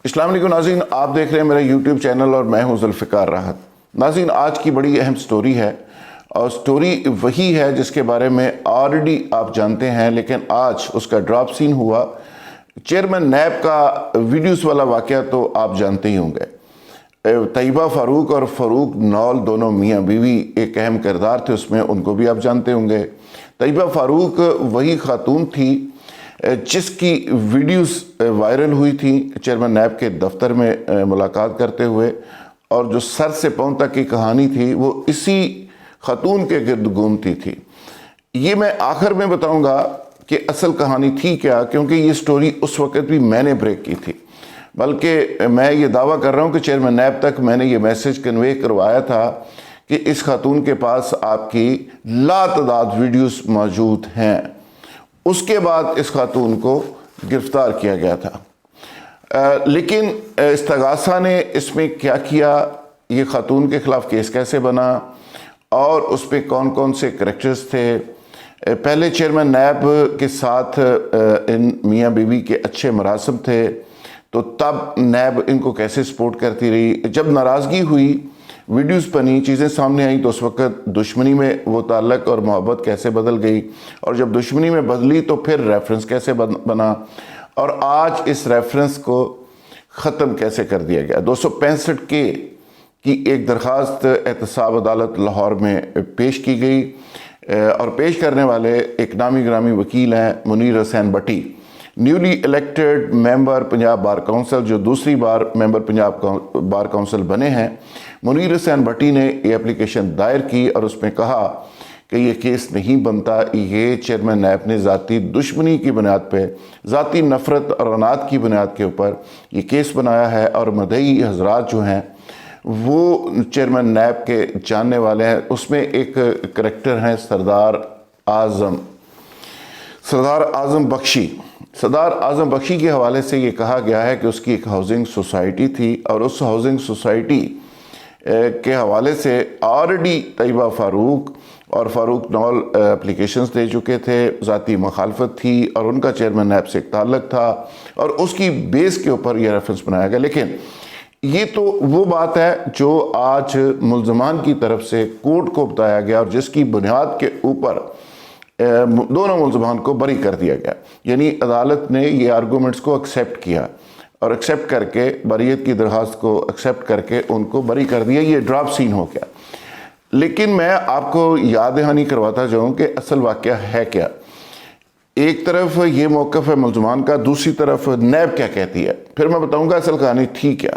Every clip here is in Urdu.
السلام علیکم ناظرین، آپ دیکھ رہے ہیں میرا یوٹیوب چینل اور میں ہوں ذوالفقار راحت۔ ناظرین، آج کی بڑی اہم سٹوری ہے اور سٹوری وہی ہے جس کے بارے میں آلریڈی آپ جانتے ہیں، لیکن آج اس کا ڈراپ سین ہوا۔ چیئرمین نیب کا ویڈیوز والا واقعہ تو آپ جانتے ہی ہوں گے۔ طیبہ فاروق اور فاروق نول دونوں میاں بیوی ایک اہم کردار تھے اس میں، ان کو بھی آپ جانتے ہوں گے۔ طیبہ فاروق وہی خاتون تھی جس کی ویڈیوز وائرل ہوئی تھی چیئرمین نیب کے دفتر میں ملاقات کرتے ہوئے، اور جو سر سے پاؤں تک کی کہانی تھی وہ اسی خاتون کے گرد گھومتی تھی۔ یہ میں آخر میں بتاؤں گا کہ اصل کہانی تھی کیا، کیونکہ یہ سٹوری اس وقت بھی میں نے بریک کی تھی، بلکہ میں یہ دعویٰ کر رہا ہوں کہ چیئرمین نیب تک میں نے یہ میسج کنوے کروایا تھا کہ اس خاتون کے پاس آپ کی لاتعداد ویڈیوز موجود ہیں۔ اس کے بعد اس خاتون کو گرفتار کیا گیا تھا، لیکن استغاثہ نے اس میں کیا کیا، یہ خاتون کے خلاف کیس کیسے بنا اور اس پہ کون کون سے کریکٹرز تھے۔ پہلے چیئرمین نیب کے ساتھ ان میاں بیوی کے اچھے مراسم تھے، تو تب نیب ان کو کیسے سپورٹ کرتی رہی۔ جب ناراضگی ہوئی، ویڈیوز بنی، چیزیں سامنے آئیں، تو اس وقت دشمنی میں وہ تعلق اور محبت کیسے بدل گئی، اور جب دشمنی میں بدلی تو پھر ریفرنس کیسے بنا، اور آج اس ریفرنس کو ختم کیسے کر دیا گیا۔ 265 کی ایک درخواست احتساب عدالت لاہور میں پیش کی گئی، اور پیش کرنے والے ایک نامی گرامی وکیل ہیں منیر حسین بٹی، نیولی الیکٹڈ ممبر پنجاب بار کونسل، جو دوسری بار ممبر پنجاب بار کونسل بنے ہیں۔ منیر حسین بٹی نے یہ اپلیکیشن دائر کی اور اس میں کہا کہ یہ کیس نہیں بنتا، یہ چیئرمین نیب نے ذاتی دشمنی کی بنیاد پہ، ذاتی نفرت اور عناد کی بنیاد کے اوپر یہ کیس بنایا ہے، اور مدعی حضرات جو ہیں وہ چیئرمین نیب کے جاننے والے ہیں۔ اس میں ایک کریکٹر ہیں سردار اعظم بخشی۔ سردار اعظم بخشی کے حوالے سے یہ کہا گیا ہے کہ اس کی ایک ہاؤسنگ سوسائٹی تھی، اور اس ہاؤسنگ سوسائٹی کے حوالے سے آلریڈی طیبہ فاروق اور فاروق نول اپلیکیشنز دے چکے تھے، ذاتی مخالفت تھی اور ان کا چیئرمین نیب سے ایک تعلق تھا، اور اس کی بیس کے اوپر یہ ریفرنس بنایا گیا۔ لیکن یہ تو وہ بات ہے جو آج ملزمان کی طرف سے کورٹ کو بتایا گیا، اور جس کی بنیاد کے اوپر دونوں ملزمان کو بری کر دیا گیا، یعنی عدالت نے یہ آرگومنٹس کو ایکسیپٹ کیا، اور ایکسیپٹ کر کے بریت کی درخواست کو ایکسیپٹ کر کے ان کو بری کر دیا۔ یہ ڈراپ سین ہو گیا، لیکن میں آپ کو یاد دہانی کرواتا جاؤں کہ اصل واقعہ ہے کیا۔ ایک طرف یہ موقف ہے ملزمان کا، دوسری طرف نیب کیا کہتی ہے، پھر میں بتاؤں گا اصل کہانی تھی کیا۔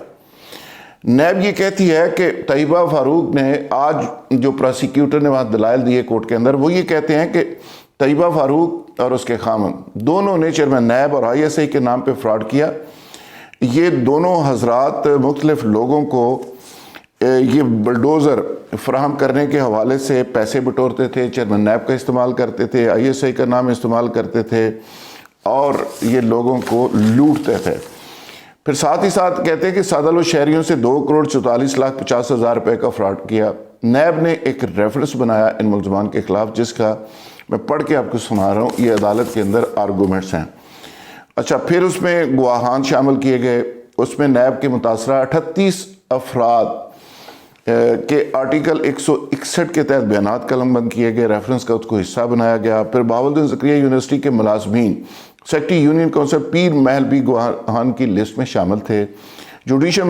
نیب یہ کہتی ہے کہ طیبہ فاروق نے، آج جو پروسیکیوٹر نے وہاں دلائل دیے کورٹ کے اندر، وہ یہ کہتے ہیں کہ طیبہ فاروق اور اس کے خامند دونوں نے چیئرمین نیب اور آئی ایس آئی کے نام پہ فراڈ کیا۔ یہ دونوں حضرات مختلف لوگوں کو یہ بلڈوزر فراہم کرنے کے حوالے سے پیسے بٹورتے تھے، چیئرمین نیب کا استعمال کرتے تھے، آئی ایس آئی کا نام استعمال کرتے تھے، اور یہ لوگوں کو لوٹتے تھے۔ پھر ساتھ ہی ساتھ کہتے ہیں کہ سادہ لوگ شہریوں سے 2,44,50,000 روپے کا فراڈ کیا۔ نیب نے ایک ریفرنس بنایا ان ملزمان کے خلاف، جس کا میں پڑھ کے آپ کو سنا رہا ہوں، یہ عدالت کے اندر آرگومنٹس ہیں۔ اچھا، پھر اس میں گواہان شامل کیے گئے۔ اس میں نیب کے متاثرہ 38 افراد کے آرٹیکل 161 کے تحت بیانات قلم بند کیے گئے، ریفرنس کا اس کو حصہ بنایا گیا۔ پھر بہاولدین زکریا یونیورسٹی کے ملازمین، سیکٹری یونین کونسل پیر محل بھی گواہان کی لسٹ میں شامل تھے۔ Judicial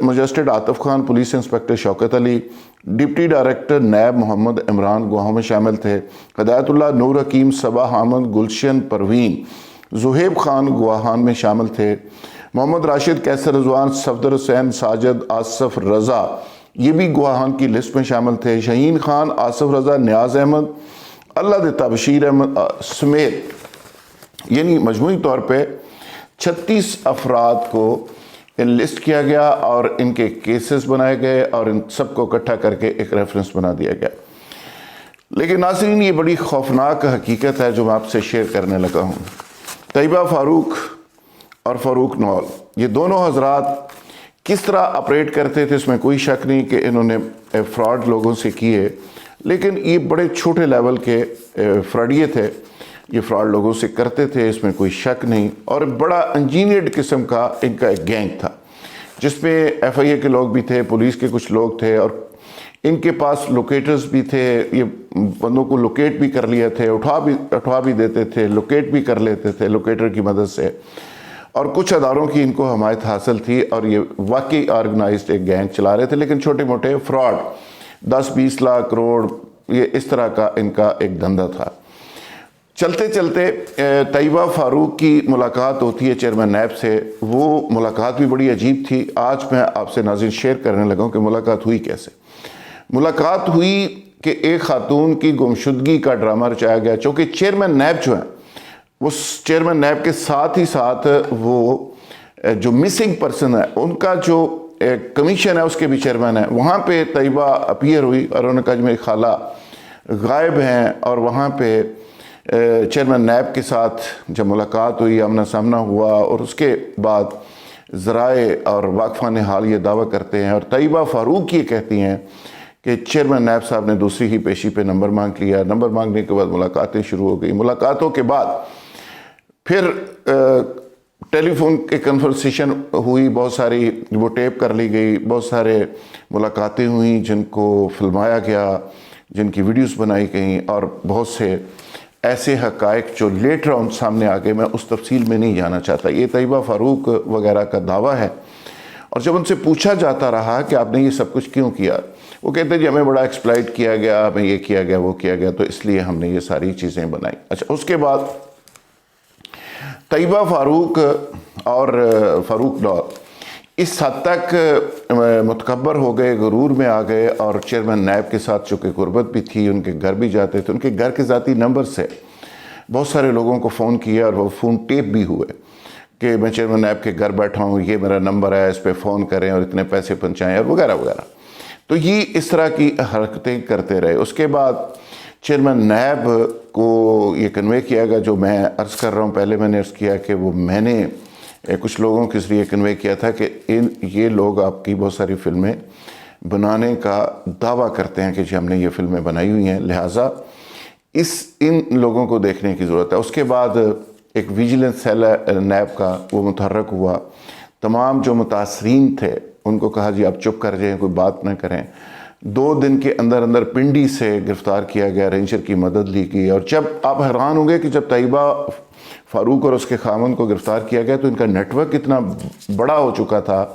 magistrate Atif Khan, police inspector Shaukat Ali, deputy director NAB Muhammad Imran گواہوں میں شامل تھے۔ ہدایت اللہ، نور حکیم، صبا حامد، گلشن پروین، زہیب خان گواہان میں شامل تھے۔ محمد راشد، کیسر رضوان، صفدر حسین، ساجد، آصف رضا، یہ بھی گواہان کی لسٹ میں شامل تھے۔ شہین خان، آصف رضا، نیاز احمد، اللہ دیتا، بشیر احمد سمیت، یعنی مجموعی طور پہ 36 افراد کو لسٹ کیا گیا، اور ان کے کیسز بنائے گئے، اور ان سب کو اکٹھا کر کے ایک ریفرنس بنا دیا گیا۔ لیکن ناظرین، یہ بڑی خوفناک حقیقت ہے جو میں آپ سے شیئر کرنے لگا ہوں۔ طیبہ فاروق اور فاروق نول، یہ دونوں حضرات کس طرح آپریٹ کرتے تھے، اس میں کوئی شک نہیں کہ انہوں نے فراڈ لوگوں سے کیے، لیکن یہ بڑے چھوٹے لیول کے فراڈیے تھے، یہ فراڈ لوگوں سے کرتے تھے، اس میں کوئی شک نہیں، اور بڑا انجینئرڈ قسم کا ان کا ایک گینگ تھا۔ جس میں FIA کے لوگ بھی تھے, پولیس کے کچھ لوگ تھے, اور ان کے پاس لوکیٹرز بھی تھے. یہ بندوں کو لوکیٹ بھی کر لیے تھے, اٹھوا بھی دیتے تھے, لوکیٹ بھی کر لیتے تھے لوکیٹر کی مدد سے, اور کچھ اداروں کی ان کو حمایت حاصل تھی, اور یہ واقعی آرگنائزڈ ایک گینگ چلا رہے تھے. لیکن چھوٹے موٹے فراڈ 10-20 لاکھ کروڑ یہ اس طرح کا ان کا ایک دھندا تھا. چلتے چلتے طیبہ فاروق کی ملاقات ہوتی ہے چیئرمین نیب سے. وہ ملاقات بھی بڑی عجیب تھی. آج میں آپ سے ناظرین شیئر کرنے لگا ہوں کہ ملاقات ہوئی کیسے. ملاقات ہوئی کہ ایک خاتون کی گمشدگی کا ڈرامہ رچایا گیا, چونکہ چیئرمین نیب جو ہیں وہ چیئرمین نیب کے ساتھ ہی ساتھ وہ جو مسنگ پرسن ہے ان کا جو کمیشن ہے اس کے بھی چیئرمین ہے. وہاں پہ طیبہ اپیئر ہوئی اور انہوں نے کہا کہ میری خالہ غائب ہیں, اور وہاں پہ چیئرمین نیب کے ساتھ جب ملاقات ہوئی, آمنا سامنا ہوا, اور اس کے بعد ذرائع اور واقفان حال یہ دعویٰ کرتے ہیں, اور طیبہ فاروق یہ کہتی ہیں کہ چیئرمین نیب صاحب نے دوسری ہی پیشی پہ نمبر مانگ لیا. نمبر مانگنے کے بعد ملاقاتیں شروع ہو گئی. ملاقاتوں کے بعد پھر ٹیلی فون کے کنورسیشن ہوئی, بہت ساری وہ ٹیپ کر لی گئی, بہت سارے ملاقاتیں ہوئیں جن کو فلمایا گیا, جن کی ویڈیوز بنائی گئیں, اور بہت سے ایسے حقائق جو لیٹر آن سامنے آ گئے. میں اس تفصیل میں نہیں جانا چاہتا. یہ طیبہ فاروق وغیرہ کا دعویٰ ہے. اور جب ان سے پوچھا جاتا رہا کہ آپ نے یہ سب کچھ کیوں کیا, وہ کہتے ہیں جی ہمیں بڑا ایکسپلائٹ کیا گیا, ہمیں یہ کیا گیا, وہ کیا گیا, تو اس لیے ہم نے یہ ساری چیزیں بنائی. اچھا, اس کے بعد طیبہ فاروق اور فاروق ڈار اس حد تک متکبر ہو گئے, غرور میں آ گئے, اور چیئرمین نیب کے ساتھ چونکہ قربت بھی تھی, ان کے گھر بھی جاتے تھے, ان کے گھر کے ذاتی نمبر سے بہت سارے لوگوں کو فون کیا, اور وہ فون ٹیپ بھی ہوئے کہ میں چیئرمین نیب کے گھر بیٹھا ہوں, یہ میرا نمبر ہے, اس پہ فون کریں اور اتنے پیسے پہنچائیں, اور وغیرہ وغیرہ. تو یہ اس طرح کی حرکتیں کرتے رہے. اس کے بعد چیئرمین نیب کو یہ کنوے کیا گیا, جو میں عرض کر رہا ہوں, پہلے میں نے عرض کیا کہ وہ میں نے کچھ لوگوں کے ذریعے کنوے کیا تھا کہ یہ لوگ آپ کی بہت ساری فلمیں بنانے کا دعویٰ کرتے ہیں کہ جی ہم نے یہ فلمیں بنائی ہوئی ہیں, لہٰذا ان لوگوں کو دیکھنے کی ضرورت ہے. اس کے بعد ایک ویجیلنس سیل نیب کا وہ متحرک ہوا. تمام جو متاثرین تھے ان کو کہا جی آپ چپ کر جائیں, کوئی بات نہ کریں. 2 دن کے اندر اندر پنڈی سے گرفتار کیا گیا, رینجر کی مدد لی گئی. اور جب آپ حیران ہوں گے کہ جب طیبہ فاروق اور اس کے خامن کو گرفتار کیا گیا تو ان کا نیٹ ورک اتنا بڑا ہو چکا تھا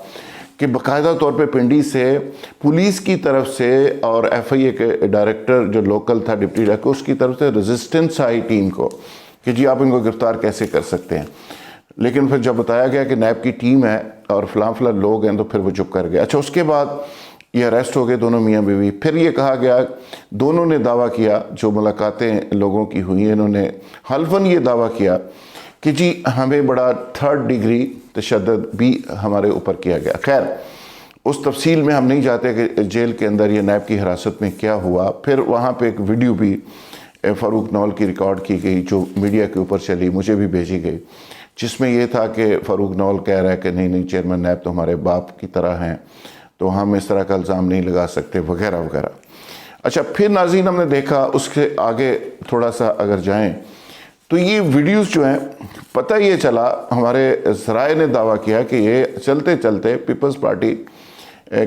کہ باقاعدہ طور پہ پنڈی سے پولیس کی طرف سے اور FIA کے ڈائریکٹر جو لوکل تھا ڈپٹی ڈائریکٹر, اس کی طرف سے ریزسٹنس آئی ٹیم کو کہ جی آپ ان کو گرفتار کیسے کر سکتے ہیں. لیکن پھر جب بتایا گیا کہ نیب کی ٹیم ہے اور فلاں فلاں لوگ ہیں تو پھر وہ چپ کر گئے. اچھا, اس کے بعد یہ اریسٹ ہو گئے دونوں میاں بیوی. پھر یہ کہا گیا, دونوں نے دعویٰ کیا, جو ملاقاتیں لوگوں کی ہوئی انہوں نے حلفاً یہ دعویٰ کیا کہ جی ہمیں بڑا 3rd ڈگری تشدد بھی ہمارے اوپر کیا گیا. خیر, اس تفصیل میں ہم نہیں جاتے کہ جیل کے اندر یہ نیب کی حراست میں کیا ہوا. پھر وہاں پہ ایک ویڈیو بھی فاروق نول کی ریکارڈ کی گئی جو میڈیا کے اوپر چلی, مجھے بھی بھیجی گئی, جس میں یہ تھا کہ فاروق نول کہہ رہا ہے کہ نہیں چیئرمین نیب تو ہمارے باپ کی طرح ہیں, تو ہم اس طرح کا الزام نہیں لگا سکتے, وغیرہ وغیرہ. اچھا, پھر ناظرین ہم نے دیکھا اس کے آگے تھوڑا سا اگر جائیں تو یہ ویڈیوز جو ہیں, پتہ یہ چلا, ہمارے ذرائع نے دعویٰ کیا کہ یہ چلتے چلتے پیپلز پارٹی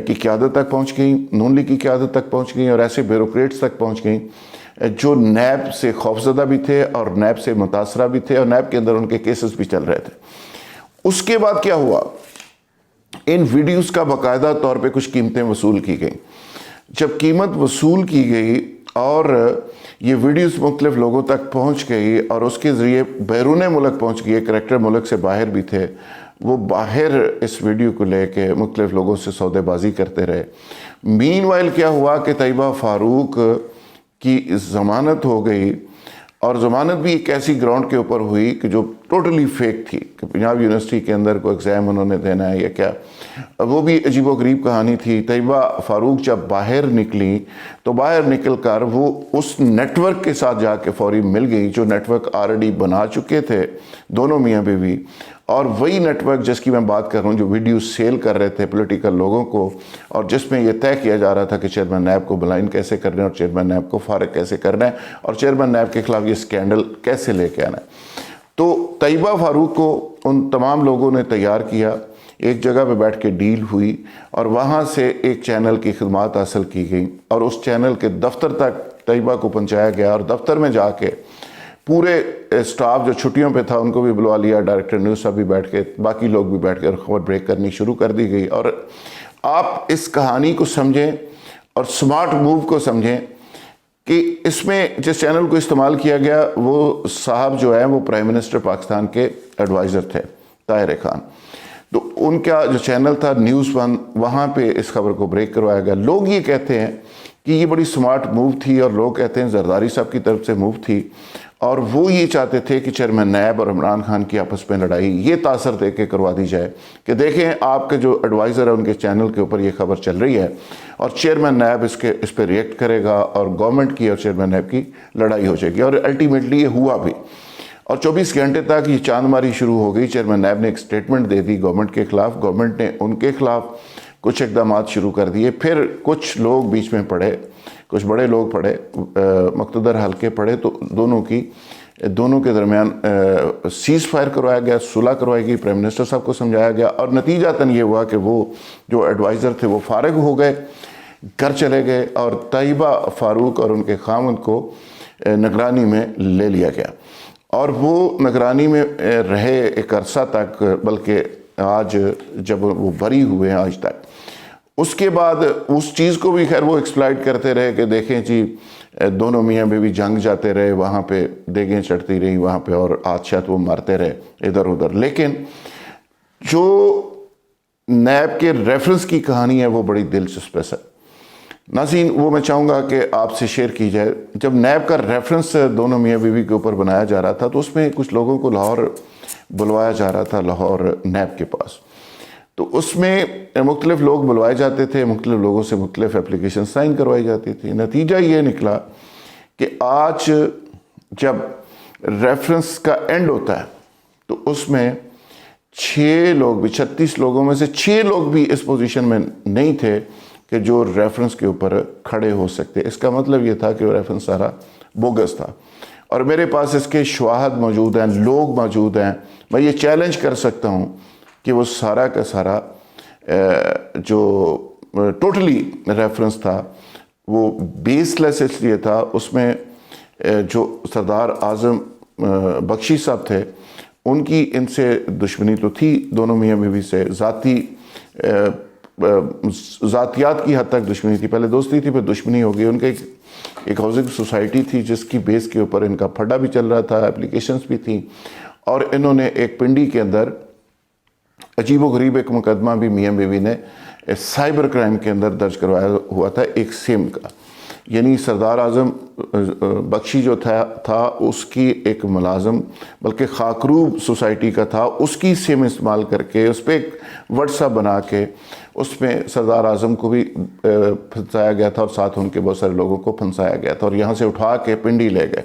کی قیادت تک پہنچ گئیں, نون لیگ کی قیادت تک پہنچ گئیں, اور ایسے بیوروکریٹس تک پہنچ گئیں جو نیب سے خوفزدہ بھی تھے اور نیب سے متاثرہ بھی تھے, اور نیب کے اندر ان کے کیسز بھی چل رہے تھے. اس کے بعد کیا ہوا, ان ویڈیوز کا باقاعدہ طور پہ کچھ قیمتیں وصول کی گئیں. جب قیمت وصول کی گئی اور یہ ویڈیوز مختلف لوگوں تک پہنچ گئی اور اس کے ذریعے بیرون ملک پہنچ گئی, کریکٹر ملک سے باہر بھی تھے, وہ باہر اس ویڈیو کو لے کے مختلف لوگوں سے سودے بازی کرتے رہے. مین وائل کیا ہوا کہ طیبہ فاروق کی ضمانت ہو گئی, اور ضمانت بھی ایک ایسی گراؤنڈ کے اوپر ہوئی کہ جو ٹوٹلی فیک تھی, کہ پنجاب یونیورسٹی کے اندر کوئی ایگزام انہوں نے دینا ہے یا کیا, وہ بھی عجیب و غریب کہانی تھی. طیبہ فاروق جب باہر نکلی تو باہر نکل کر وہ اس نیٹ ورک کے ساتھ جا کے فوری مل گئی جو نیٹ ورک آلریڈی بنا چکے تھے دونوں میاں بیوی, اور وہی نیٹ ورک جس کی میں بات کر رہا ہوں جو ویڈیو سیل کر رہے تھے پولیٹیکل لوگوں کو, اور جس میں یہ طے کیا جا رہا تھا کہ چیئرمین نیب کو بلائنڈ کیسے کرنا ہے اور چیئرمین نیب کو فارغ کیسے کرنا ہے اور چیئرمین نیب کے خلاف یہ سکینڈل کیسے لے کے آنا ہے. تو طیبہ فاروق کو ان تمام لوگوں نے تیار کیا. ایک جگہ پہ بیٹھ کے ڈیل ہوئی اور وہاں سے ایک چینل کی خدمات حاصل کی گئی اور اس چینل کے دفتر تک طیبہ کو پہنچایا گیا اور دفتر میں جا کے پورے سٹاف جو چھٹیوں پہ تھا ان کو بھی بلوا لیا، ڈائریکٹر نیوز صاحب بھی بیٹھ کے، باقی لوگ بھی بیٹھ کے خبر بریک کرنی شروع کر دی گئی۔ اور آپ اس کہانی کو سمجھیں اور سمارٹ موو کو سمجھیں کہ اس میں جس چینل کو استعمال کیا گیا وہ صاحب جو ہے وہ پرائم منسٹر پاکستان کے ایڈوائزر تھے، طاہر خان۔ تو ان کا جو چینل تھا نیوز ون، وہاں پہ اس خبر کو بریک کروایا گیا۔ لوگ یہ کہتے ہیں کہ یہ بڑی سمارٹ موو تھی اور لوگ کہتے ہیں زرداری صاحب کی طرف سے موو تھی اور وہ یہ چاہتے تھے کہ چیئرمین نیب اور عمران خان کی آپس میں لڑائی یہ تاثر دے کے کروا دی جائے کہ دیکھیں آپ کے جو ایڈوائزر ہے ان کے چینل کے اوپر یہ خبر چل رہی ہے اور چیئرمین نیب اس پہ ریئیکٹ کرے گا اور گورنمنٹ کی اور چیئرمین نیب کی لڑائی ہو جائے گی۔ اور الٹیمیٹلی یہ ہوا بھی، اور 24 گھنٹے تک یہ چاند ماری شروع ہو گئی۔ چیئرمین نیب نے ایک سٹیٹمنٹ دے دی گورنمنٹ کے خلاف، گورنمنٹ نے ان کے خلاف کچھ اقدامات شروع کر دیے، پھر کچھ لوگ بیچ میں پڑے، کچھ بڑے لوگ پڑے، مقتدر حلقے پڑے، تو دونوں کے درمیان سیز فائر کروایا گیا، صلح کروائی گئی، پرائم منسٹر صاحب کو سمجھایا گیا اور نتیجتاً یہ ہوا کہ وہ جو ایڈوائزر تھے وہ فارغ ہو گئے، گھر چلے گئے اور طیبہ فاروق اور ان کے خاوند کو نگرانی میں لے لیا گیا اور وہ نگرانی میں رہے ایک عرصہ تک، بلکہ آج جب وہ بری ہوئے ہیں آج تک۔ اس کے بعد اس چیز کو بھی خیر وہ ایکسپلائٹ کرتے رہے کہ دیکھیں جی دونوں میاں بیوی جنگ جاتے رہے، وہاں پہ دیگیں چڑھتی رہی وہاں پہ اور آدشات وہ مارتے رہے ادھر ادھر، لیکن جو نیب کے ریفرنس کی کہانی ہے وہ بڑی دلچسپ ہے۔ ناظرین وہ میں چاہوں گا کہ آپ سے شیئر کی جائے۔ جب نیب کا ریفرنس دونوں میاں بیوی کے اوپر بنایا جا رہا تھا تو اس میں کچھ لوگوں کو لاہور بلوایا جا رہا تھا، لاہور نیب کے پاس، تو اس میں مختلف لوگ بلوائے جاتے تھے، مختلف لوگوں سے مختلف اپلیکیشن سائن کروائی جاتی تھی۔ نتیجہ یہ نکلا کہ آج جب ریفرنس کا اینڈ ہوتا ہے تو اس میں 6 لوگ بھی، 36 لوگوں میں سے 6 لوگ بھی اس پوزیشن میں نہیں تھے کہ جو ریفرنس کے اوپر کھڑے ہو سکتے۔ اس کا مطلب یہ تھا کہ وہ ریفرنس سارا بوگس تھا، اور میرے پاس اس کے شواہد موجود ہیں، لوگ موجود ہیں، میں یہ چیلنج کر سکتا ہوں کہ وہ سارا کا سارا جو ٹوٹلی ریفرنس تھا وہ بیس لیس اس لیے تھا۔ اس میں جو سردار اعظم بخشی صاحب تھے ان کی ان سے دشمنی تو تھی، دونوں میاں بیوی سے ذاتیات کی حد تک دشمنی تھی، پہلے دوستی تھی پھر دشمنی ہو گئی۔ ان کے ایک ہاؤسنگ سوسائٹی تھی جس کی بیس کے اوپر ان کا پھڈا بھی چل رہا تھا، اپلیکیشنز بھی تھیں، اور انہوں نے ایک پنڈی کے اندر عجیب و غریب ایک مقدمہ بھی میاں بیوی نے سائبر کرائم کے اندر درج کروایا ہوا تھا ایک سم کا، یعنی سردار اعظم بخشی جو تھا اس کی ایک ملازم، بلکہ خاکروب سوسائٹی کا تھا، اس کی سم استعمال کر کے اس پہ ایک واٹس ایپ بنا کے اس میں سردار اعظم کو بھی پھنسایا گیا تھا اور ساتھ ان کے بہت سارے لوگوں کو پھنسایا گیا تھا اور یہاں سے اٹھا کے پنڈی لے گئے۔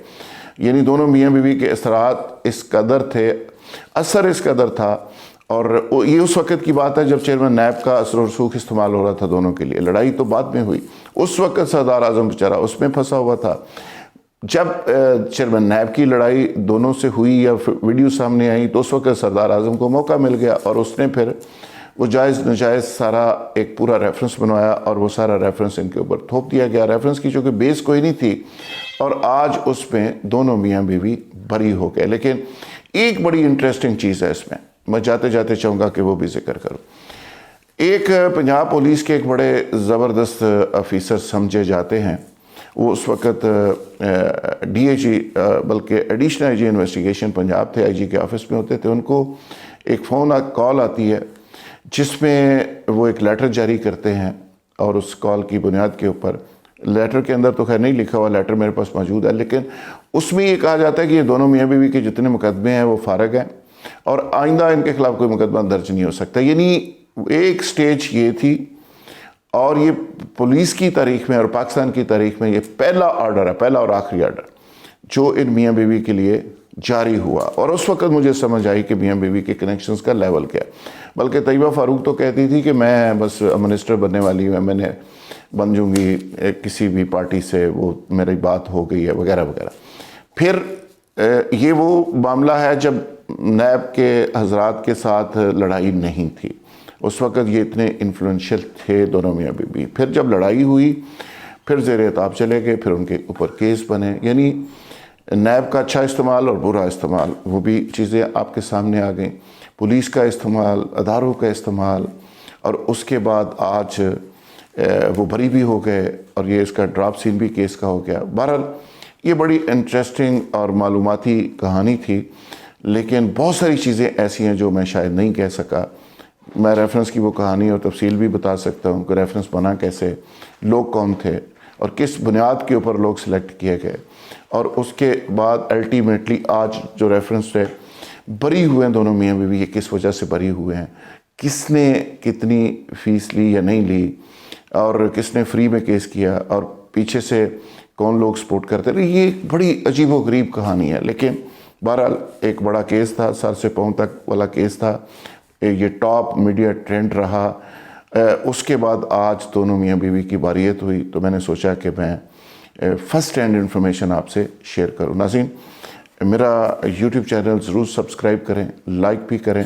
یعنی دونوں میاں بیوی کے اثرات اس قدر تھے، اثر اس قدر تھا، اور یہ اس وقت کی بات ہے جب چیئرمین نیب کا اثر و رسوخ استعمال ہو رہا تھا دونوں کے لیے۔ لڑائی تو بعد میں ہوئی، اس وقت سردار اعظم بیچارہ اس میں پھنسا ہوا تھا۔ جب چیئرمین نیب کی لڑائی دونوں سے ہوئی یا ویڈیو سامنے آئی تو اس وقت سردار اعظم کو موقع مل گیا اور اس نے پھر وہ جائز نجائز سارا ایک پورا ریفرنس بنوایا اور وہ سارا ریفرنس ان کے اوپر تھوپ دیا گیا، ریفرنس کی چونکہ بیس کوئی نہیں تھی، اور آج اس میں دونوں میاں بیوی بری ہو گئے۔ لیکن ایک بڑی انٹرسٹنگ چیز ہے اس میں جاتے جاتے چاہوں گا کہ وہ بھی ذکر کروں۔ ایک پنجاب پولیس کے ایک بڑے زبردست افیسر سمجھے جاتے ہیں، وہ اس وقت ڈی اے جی بلکہ additional I G investigation Punjab تھے، آئی جی کے آفس میں ہوتے تھے۔ ان کو ایک فون کال آتی ہے جس میں وہ ایک لیٹر جاری کرتے ہیں، اور اس کال کی بنیاد کے اوپر، لیٹر کے اندر تو خیر نہیں لکھا ہوا، لیٹر میرے پاس موجود ہے، لیکن اس میں یہ کہا جاتا ہے کہ یہ دونوں میاں بیوی کے جتنے مقدمے ہیں وہ فارغ ہیں اور آئندہ ان کے خلاف کوئی مقدمہ درج نہیں ہو سکتا۔ یعنی ایک سٹیج یہ تھی، اور یہ پولیس کی تاریخ میں اور پاکستان کی تاریخ میں یہ پہلا آرڈر ہے، پہلا اور آخری آرڈر جو ان میاں بیوی کے لیے جاری ہوا۔ اور اس وقت مجھے سمجھ آئی کہ میاں بیوی کے کنیکشنز کا لیول کیا، بلکہ طیبہ فاروق تو کہتی تھی کہ میں بس منسٹر بننے والی ہوں، میں نے بن جوں گی کسی بھی پارٹی سے، وہ میری بات ہو گئی ہے وغیرہ وغیرہ۔ پھر یہ وہ معاملہ ہے جب نیب کے حضرات کے ساتھ لڑائی نہیں تھی، اس وقت یہ اتنے انفلوئنشل تھے دونوں میاں بیوی. پھر جب لڑائی ہوئی پھر زیر اعتاب چلے گئے, پھر ان کے اوپر کیس بنے, یعنی نیب کا اچھا استعمال اور برا استعمال, وہ بھی چیزیں آپ کے سامنے آ گئیں. پولیس کا استعمال, اداروں کا استعمال, اور اس کے بعد آج وہ بری بھی ہو گئے اور یہ اس کا ڈراپ سین بھی کیس کا ہو گیا. بہرحال یہ بڑی انٹرسٹنگ اور معلوماتی کہانی تھی, لیکن بہت ساری چیزیں ایسی ہیں جو میں شاید نہیں کہہ سکا. میں ریفرنس کی وہ کہانی اور تفصیل بھی بتا سکتا ہوں کہ ریفرنس بنا کیسے, لوگ کون تھے اور کس بنیاد کے اوپر لوگ سلیکٹ کیے گئے, اور اس کے بعد الٹیمیٹلی آج جو ریفرنس ہے بری ہوئے ہیں دونوں میاں بیوی, یہ کس وجہ سے بری ہوئے ہیں, کس نے کتنی فیس لی یا نہیں لی, اور کس نے فری میں کیس کیا, اور پیچھے سے کون لوگ سپورٹ کرتے رہے. یہ ایک بڑی عجیب و غریب کہانی ہے, لیکن بہرحال ایک بڑا کیس تھا, سر سے پاؤں تک والا کیس تھا, یہ ٹاپ میڈیا ٹرینڈ رہا. اس کے بعد آج دونوں میاں بیوی کی باریت ہوئی, تو میں نے سوچا کہ میں فرسٹ ہینڈ انفارمیشن آپ سے شیئر کروں. ناظرین, میرا یوٹیوب چینل ضرور سبسکرائب کریں, لائک بھی کریں,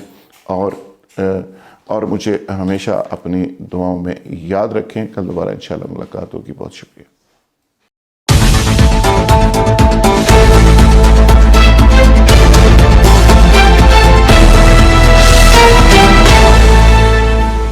اور مجھے ہمیشہ اپنی دعاؤں میں یاد رکھیں. کل دوبارہ انشاءاللہ ملاقات ہوگی. بہت شکریہ.